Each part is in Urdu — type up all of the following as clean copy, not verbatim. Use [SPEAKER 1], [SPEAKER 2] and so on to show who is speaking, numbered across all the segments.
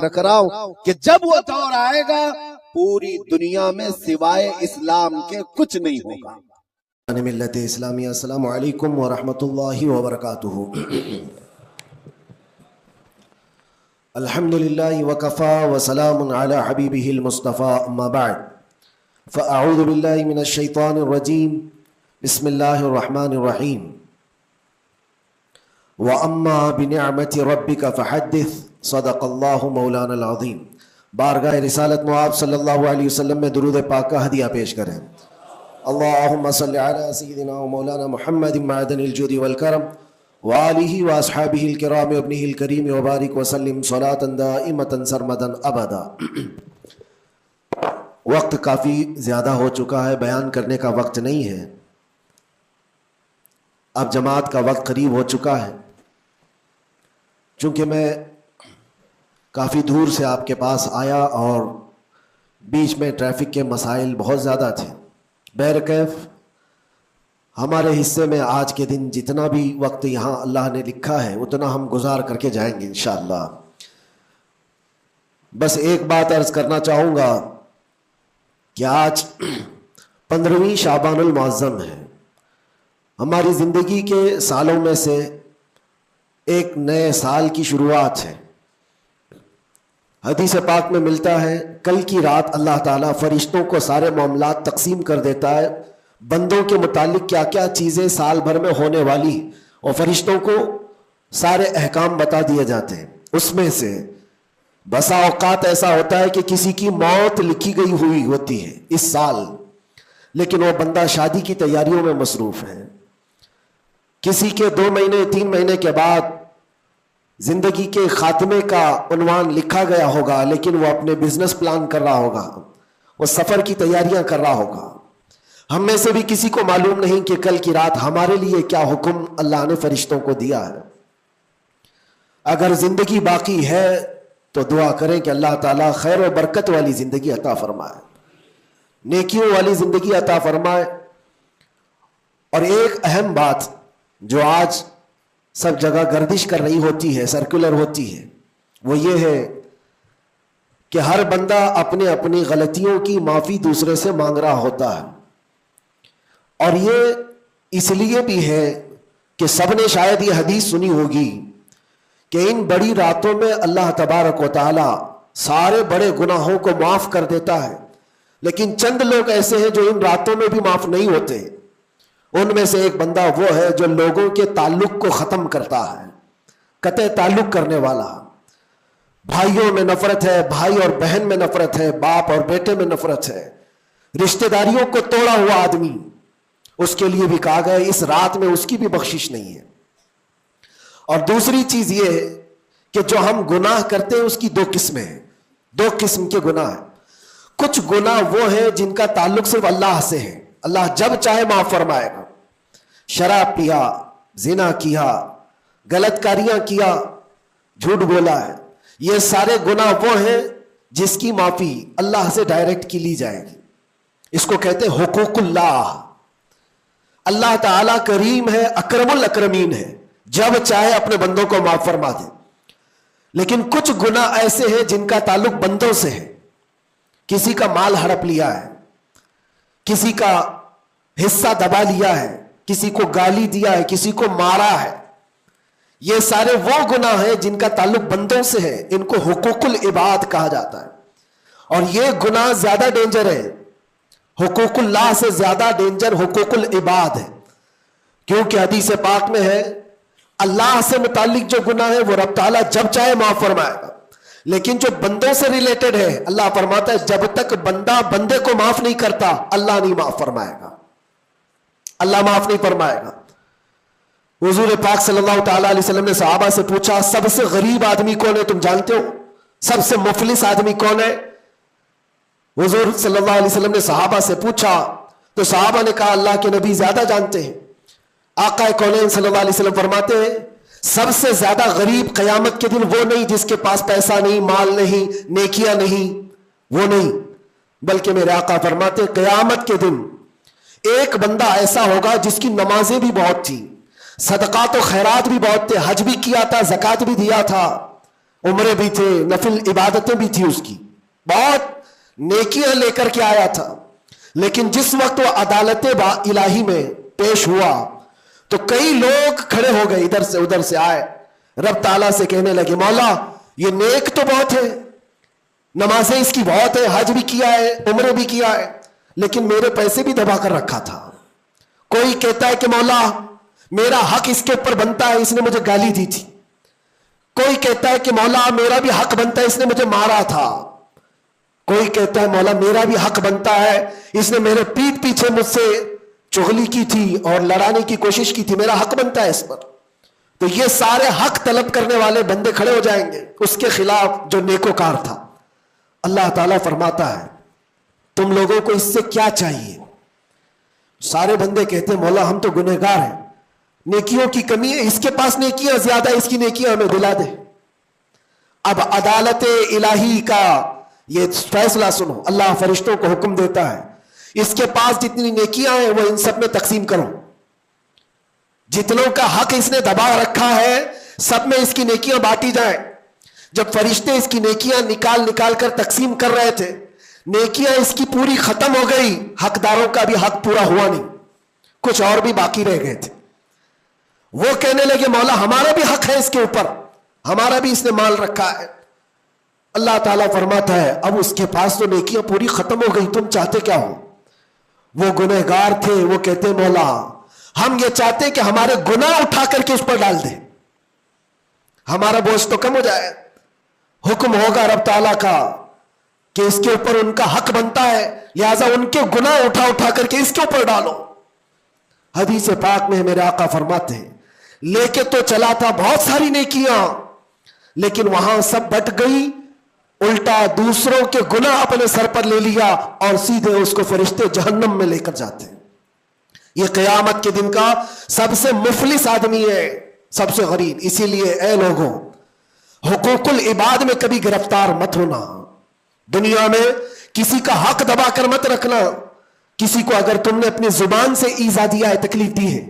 [SPEAKER 1] رکھ رہا ہوں کہ جب وہ دور آئے گا پوری دنیا میں سوائے اسلام کے کچھ نہیں ہوگا۔
[SPEAKER 2] ملت اسلامیہ، السلام علیکم ورحمۃ اللہ وبرکاتہ۔ الحمدللہ وکفا وسلام علی حبیبہ المصطفیٰ، اما بعد فاعوذ باللہ من الشیطان الرجیم، بسم اللہ الرحمن الرحیم۔ وَأَمَّا بِنِعْمَةِ رَبِّكَ فَحَدِّثْ، صدق اللہ مولانا العظیم۔ بارگاہ رسالت مآب صلی اللہ علیہ وسلم میں درود پاک کا ہدیہ پیش کریں۔ اللہم صلی علی سیدنا و مولانا محمد معدن الجود والکرم وآلہ واصحابہ الکرام وابنہ الکریم وبارک وسلم صلاة دائمة سرمدا ابدا۔ وقت کافی زیادہ ہو چکا ہے، بیان کرنے کا وقت نہیں ہے، اب جماعت کا وقت قریب ہو چکا ہے۔ چونکہ میں کافی دور سے آپ کے پاس آیا اور بیچ میں ٹریفک کے مسائل بہت زیادہ تھے، بہرکیف ہمارے حصے میں آج کے دن جتنا بھی وقت یہاں اللہ نے لکھا ہے اتنا ہم گزار کر کے جائیں گے انشاءاللہ۔ بس ایک بات عرض کرنا چاہوں گا کہ آج 15ویں شعبان المعظم ہے، ہماری زندگی کے سالوں میں سے ایک نئے سال کی شروعات ہے۔ حدیث پاک میں ملتا ہے کل کی رات اللہ تعالیٰ فرشتوں کو سارے معاملات تقسیم کر دیتا ہے، بندوں کے متعلق کیا کیا چیزیں سال بھر میں ہونے والی، اور فرشتوں کو سارے احکام بتا دیے جاتے ہیں۔ اس میں سے بسا اوقات ایسا ہوتا ہے کہ کسی کی موت لکھی گئی ہوئی ہوتی ہے اس سال، لیکن وہ بندہ شادی کی تیاریوں میں مصروف ہے۔ کسی کے 2 مہینے 3 مہینے کے بعد زندگی کے خاتمے کا عنوان لکھا گیا ہوگا، لیکن وہ اپنے بزنس پلان کر رہا ہوگا، وہ سفر کی تیاریاں کر رہا ہوگا۔ ہم میں سے بھی کسی کو معلوم نہیں کہ کل کی رات ہمارے لیے کیا حکم اللہ نے فرشتوں کو دیا ہے۔ اگر زندگی باقی ہے تو دعا کریں کہ اللہ تعالیٰ خیر و برکت والی زندگی عطا فرمائے، نیکیوں والی زندگی عطا فرمائے۔ اور ایک اہم بات جو آج سب جگہ گردش کر رہی ہوتی ہے، سرکولر ہوتی ہے، وہ یہ ہے کہ ہر بندہ اپنے اپنی غلطیوں کی معافی دوسرے سے مانگ رہا ہوتا ہے۔ اور یہ اس لیے بھی ہے کہ سب نے شاید یہ حدیث سنی ہوگی کہ ان بڑی راتوں میں اللہ تبارک و تعالی سارے بڑے گناہوں کو معاف کر دیتا ہے، لیکن چند لوگ ایسے ہیں جو ان راتوں میں بھی معاف نہیں ہوتے۔ ان میں سے ایک بندہ وہ ہے جو لوگوں کے تعلق کو ختم کرتا ہے، قطع تعلق کرنے والا۔ بھائیوں میں نفرت ہے، بھائی اور بہن میں نفرت ہے، باپ اور بیٹے میں نفرت ہے، رشتہ داریوں کو توڑا ہوا آدمی، اس کے لیے بھی کہا گیا اس رات میں اس کی بھی بخشش نہیں ہے۔ اور دوسری چیز یہ ہے کہ جو ہم گناہ کرتے ہیں اس کی 2 قسمیں ہیں، 2 قسم کے گناہ ہیں۔ کچھ گناہ وہ ہیں جن کا تعلق صرف اللہ سے ہے، اللہ جب چاہے معاف فرمائے گا۔ شراب پیا، زنا کیا، غلط کاریاں کیا، جھوٹ بولا ہے، یہ سارے گناہ وہ ہیں جس کی معافی اللہ سے ڈائریکٹ کی لی جائے گی۔ اس کو کہتے ہیں حقوق اللہ۔ اللہ تعالیٰ کریم ہے، اکرم الاکرمین ہے، جب چاہے اپنے بندوں کو معاف فرما دے۔ لیکن کچھ گناہ ایسے ہیں جن کا تعلق بندوں سے ہے، کسی کا مال ہڑپ لیا ہے، کسی کا حصہ دبا لیا ہے، کسی کو گالی دیا ہے، کسی کو مارا ہے، یہ سارے وہ گناہ ہیں جن کا تعلق بندوں سے ہے، ان کو حقوق العباد کہا جاتا ہے۔ اور یہ گناہ زیادہ ڈینجر ہے، حقوق اللہ سے زیادہ ڈینجر حقوق العباد ہے، کیونکہ حدیث پاک میں ہے اللہ سے متعلق جو گناہ ہے وہ رب تعالیٰ جب چاہے معاف فرمائے گا، لیکن جو بندوں سے ریلیٹڈ ہے اللہ فرماتا ہے جب تک بندہ بندے کو معاف نہیں کرتا اللہ نہیں معاف فرمائے گا، اللہ معاف نہیں فرمائے گا۔ حضور پاک صلی اللہ تعالیٰ علیہ وسلم نے صحابہ سے پوچھا سب سے غریب آدمی کون ہے، تم جانتے ہو؟ سب سے مفلس آدمی کون ہے؟ حضور صلی اللہ علیہ وسلم نے صحابہ سے پوچھا تو صحابہ نے کہا اللہ کے نبی زیادہ جانتے ہیں۔ آقا کونین صلی اللہ علیہ وسلم فرماتے ہیں سب سے زیادہ غریب قیامت کے دن وہ نہیں جس کے پاس پیسہ نہیں، مال نہیں، نیکیاں نہیں، وہ نہیں، بلکہ میرے آقا فرماتے ہیں قیامت کے دن ایک بندہ ایسا ہوگا جس کی نمازیں بھی بہت تھی، صدقات و خیرات بھی بہت تھے، حج بھی کیا تھا، زکوٰۃ بھی دیا تھا، عمرے بھی تھے, نفل عبادتیں بھی تھی اس کی, بہت نیکیاں لے کر کے آیا تھا. لیکن جس وقت وہ عدالت الہی میں پیش ہوا تو کئی لوگ کھڑے ہو گئے, ادھر سے ادھر سے آئے, رب تعالیٰ سے کہنے لگے مولا یہ نیک تو بہت ہے, نمازیں اس کی بہت ہے, حج بھی کیا ہے, عمرے بھی کیا ہے, لیکن میرے پیسے بھی دبا کر رکھا تھا. کوئی کہتا ہے کہ مولا میرا حق اس کے اوپر بنتا ہے, اس نے مجھے گالی دی تھی. کوئی کہتا ہے کہ مولا میرا بھی حق بنتا ہے, اس نے مجھے مارا تھا. کوئی کہتا ہے مولا میرا بھی حق بنتا ہے, اس نے میرے پیٹھ پیچھے مجھ سے چغلی کی تھی اور لڑانے کی کوشش کی تھی, میرا حق بنتا ہے اس پر. تو یہ سارے حق طلب کرنے والے بندے کھڑے ہو جائیں گے اس کے خلاف جو نیکوکار تھا. اللہ تعالیٰ فرماتا ہے تم لوگوں کو اس سے کیا چاہیے؟ سارے بندے کہتے ہیں مولا ہم تو گنہگار ہیں, نیکیوں کی کمی ہے, اس کے پاس نیکیاں زیادہ, اس کی نیکیاں ہمیں دلا دے. اب عدالت الہی کا یہ فیصلہ سنو, اللہ فرشتوں کو حکم دیتا ہے اس کے پاس جتنی نیکیاں ہیں وہ ان سب میں تقسیم کرو. جتنوں کا حق اس نے دبا رکھا ہے سب میں اس کی نیکیاں بانٹی جائیں. جب فرشتے اس کی نیکیاں نکال نکال کر تقسیم کر رہے تھے, نیکیاں اس کی پوری ختم ہو گئی, حقداروں کا بھی حق پورا ہوا نہیں, کچھ اور بھی باقی رہ گئے تھے. وہ کہنے لگے مولا ہمارا بھی حق ہے اس کے اوپر, ہمارا بھی اس نے مال رکھا ہے. اللہ تعالیٰ فرماتا ہے اب اس کے پاس تو نیکیاں پوری ختم ہو گئی, تم چاہتے کیا ہو؟ وہ گنہگار تھے, وہ کہتے مولا ہم یہ چاہتے کہ ہمارے گناہ اٹھا کر کے اس پر ڈال دیں, ہمارا بوجھ تو کم ہو جائے. حکم ہوگا رب تعالیٰ کا کہ اس کے اوپر ان کا حق بنتا ہے, لہذا ان کے گناہ اٹھا اٹھا کر کے اس کے اوپر ڈالو. حدیث پاک میں میرے آقا فرماتے ہیں لے کے تو چلا تھا بہت ساری نیکیاں, لیکن وہاں سب بٹ گئی, الٹا دوسروں کے گناہ اپنے سر پر لے لیا اور سیدھے اس کو فرشتے جہنم میں لے کر جاتے ہیں. یہ قیامت کے دن کا سب سے مفلس آدمی ہے, سب سے غریب. اسی لیے اے لوگوں حقوق العباد میں کبھی گرفتار مت ہونا. دنیا میں کسی کا حق دبا کر مت رکھنا. کسی کو اگر تم نے اپنی زبان سے ایذا دیا ہے, تکلیف دی ہے,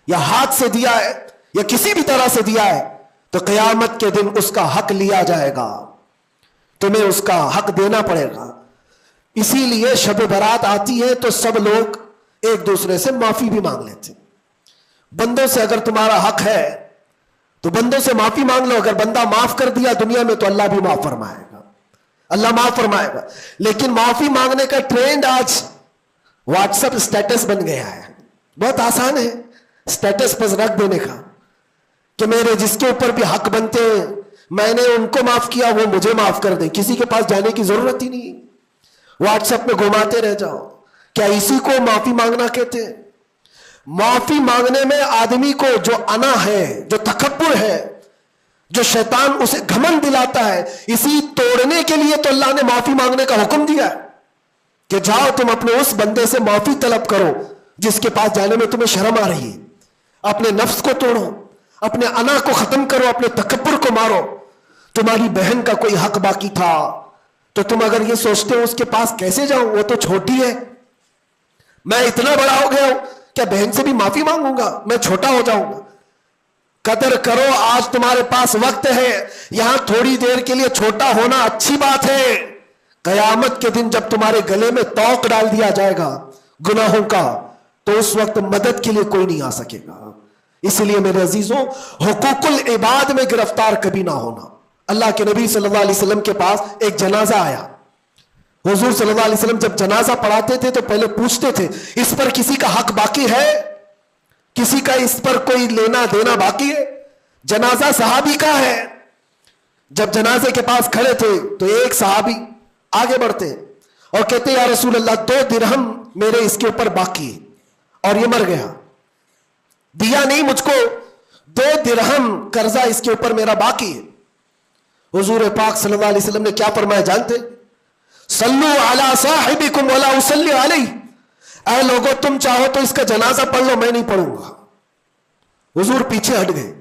[SPEAKER 2] یا ہاتھ سے دیا ہے, یا کسی بھی طرح سے دیا ہے, تو قیامت کے دن اس کا حق لیا جائے گا, تمہیں اس کا حق دینا پڑے گا. اسی لیے شب برات آتی ہے تو سب لوگ ایک دوسرے سے معافی بھی مانگ لیتے. بندوں سے اگر تمہارا حق ہے تو بندوں سے معافی مانگ لو. اگر بندہ معاف کر دیا دنیا میں تو اللہ بھی معاف فرمائے گا, اللہ معاف فرمائے گا. لیکن معافی مانگنے کا ٹرینڈ آج واٹس ایپ اسٹیٹس بن گیا ہے. بہت آسان ہے اسٹیٹس پر رکھ دینے کا کہ میرے جس کے اوپر بھی حق بنتے ہیں میں نے ان کو معاف کیا, وہ مجھے معاف کر دیں. کسی کے پاس جانے کی ضرورت ہی نہیں, واٹس ایپ میں گھماتے رہ جاؤ. کیا اسی کو معافی مانگنا کہتے ہیں؟ معافی مانگنے میں آدمی کو جو انا ہے, جو تکبر ہے, جو شیطان اسے گھمنڈ دلاتا ہے, اسی توڑنے کے لیے تو اللہ نے معافی مانگنے کا حکم دیا ہے کہ جاؤ تم اپنے اس بندے سے معافی طلب کرو جس کے پاس جانے میں تمہیں شرم آ رہی ہے. اپنے نفس کو توڑو, اپنے انا کو ختم کرو, اپنے تکبر کو مارو. تمہاری بہن کا کوئی حق باقی تھا تو تم اگر یہ سوچتے ہو اس کے پاس کیسے جاؤں, وہ تو چھوٹی ہے, میں اتنا بڑا ہو گیا ہوں, کیا بہن سے بھی معافی مانگوں گا, میں چھوٹا ہو جاؤں گا. قدر کرو, آج تمہارے پاس وقت ہے, یہاں تھوڑی دیر کے لیے چھوٹا ہونا اچھی بات ہے. قیامت کے دن جب تمہارے گلے میں توق ڈال دیا جائے گا گناہوں کا تو اس وقت مدد کے لیے کوئی نہیں آ سکے گا. اس لیے میرے عزیزوں حقوق العباد میں گرفتار کبھی نہ ہونا. اللہ کے نبی صلی اللہ علیہ وسلم کے پاس ایک جنازہ آیا. حضور صلی اللہ علیہ وسلم جب جنازہ پڑھاتے تھے تو پہلے پوچھتے تھے اس پر کسی کا حق باقی ہے, کسی کا اس پر کوئی لینا دینا باقی ہے؟ جنازہ صحابی کا ہے. جب جنازے کے پاس کھڑے تھے تو ایک صحابی آگے بڑھتے اور کہتے یا رسول اللہ 2 درہم میرے اس کے اوپر باقی ہے اور یہ مر گیا, دیا نہیں مجھ کو, 2 درہم قرضہ اس کے اوپر میرا باقی ہے. حضور پاک صلی اللہ علیہ وسلم نے کیا فرمایا جانتے؟ صلو علی صاحبکم ولا اصلی علیہ, اے لوگوں تم چاہو تو اس کا جنازہ پڑھ لو, میں نہیں پڑھوں گا. حضور پیچھے ہٹ گئے.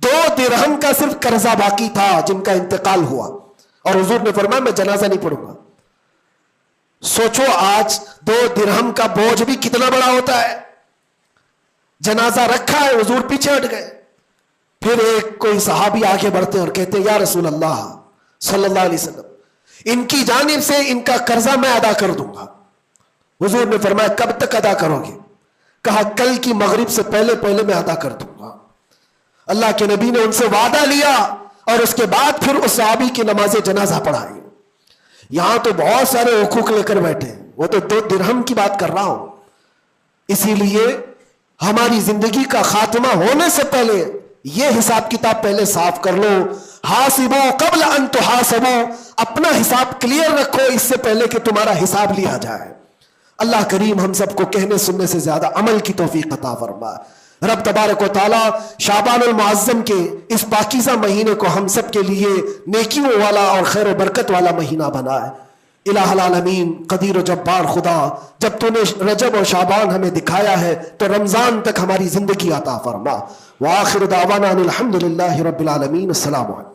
[SPEAKER 2] 2 درہم کا صرف قرضہ باقی تھا جن کا انتقال ہوا اور حضور نے فرمایا میں جنازہ نہیں پڑھوں گا. سوچو آج 2 درہم کا بوجھ بھی کتنا بڑا ہوتا ہے. جنازہ رکھا ہے, حضور پیچھے ہٹ گئے. پھر ایک کوئی صحابی آگے بڑھتے اور کہتے یا رسول اللہ صلی اللہ علیہ وسلم، ان کی جانب سے ان کا قرضہ میں ادا کر دوں گا۔ حضور نے فرمایا کب تک ادا کرو گے؟ کہا کل کی مغرب سے پہلے پہلے میں ادا کر دوں گا۔ اللہ کے نبی نے ان سے وعدہ لیا اور اس کے بعد پھر اس صحابی کی نماز جنازہ پڑھائی۔ یہاں تو بہت سارے حقوق لے کر بیٹھے ہیں، وہ تو 2 درہم کی بات کر رہا ہوں۔ اسی لیے ہماری زندگی کا خاتمہ ہونے سے پہلے یہ حساب کتاب پہلے صاف کر لو۔ حاسبو قبل ان تحاسبو، اپنا حساب کلیئر رکھو اس سے پہلے کہ تمہارا حساب لیا جائے۔ اللہ کریم ہم سب کو کہنے سننے سے زیادہ عمل کی توفیق عطا فرمائے۔ رب تبارک و تعالی شعبان المعظم کے اس پاکیزہ مہینے کو ہم سب کے لیے نیکیوں والا اور خیر و برکت والا مہینہ بنائے۔ الہ العالمین قدیر و جبار خدا، جب تو نے رجب اور شعبان ہمیں دکھایا ہے تو رمضان تک ہماری زندگی عطا فرما۔ وآخر دعوانا ان الحمد للہ رب العالمین۔ السلام علیکم۔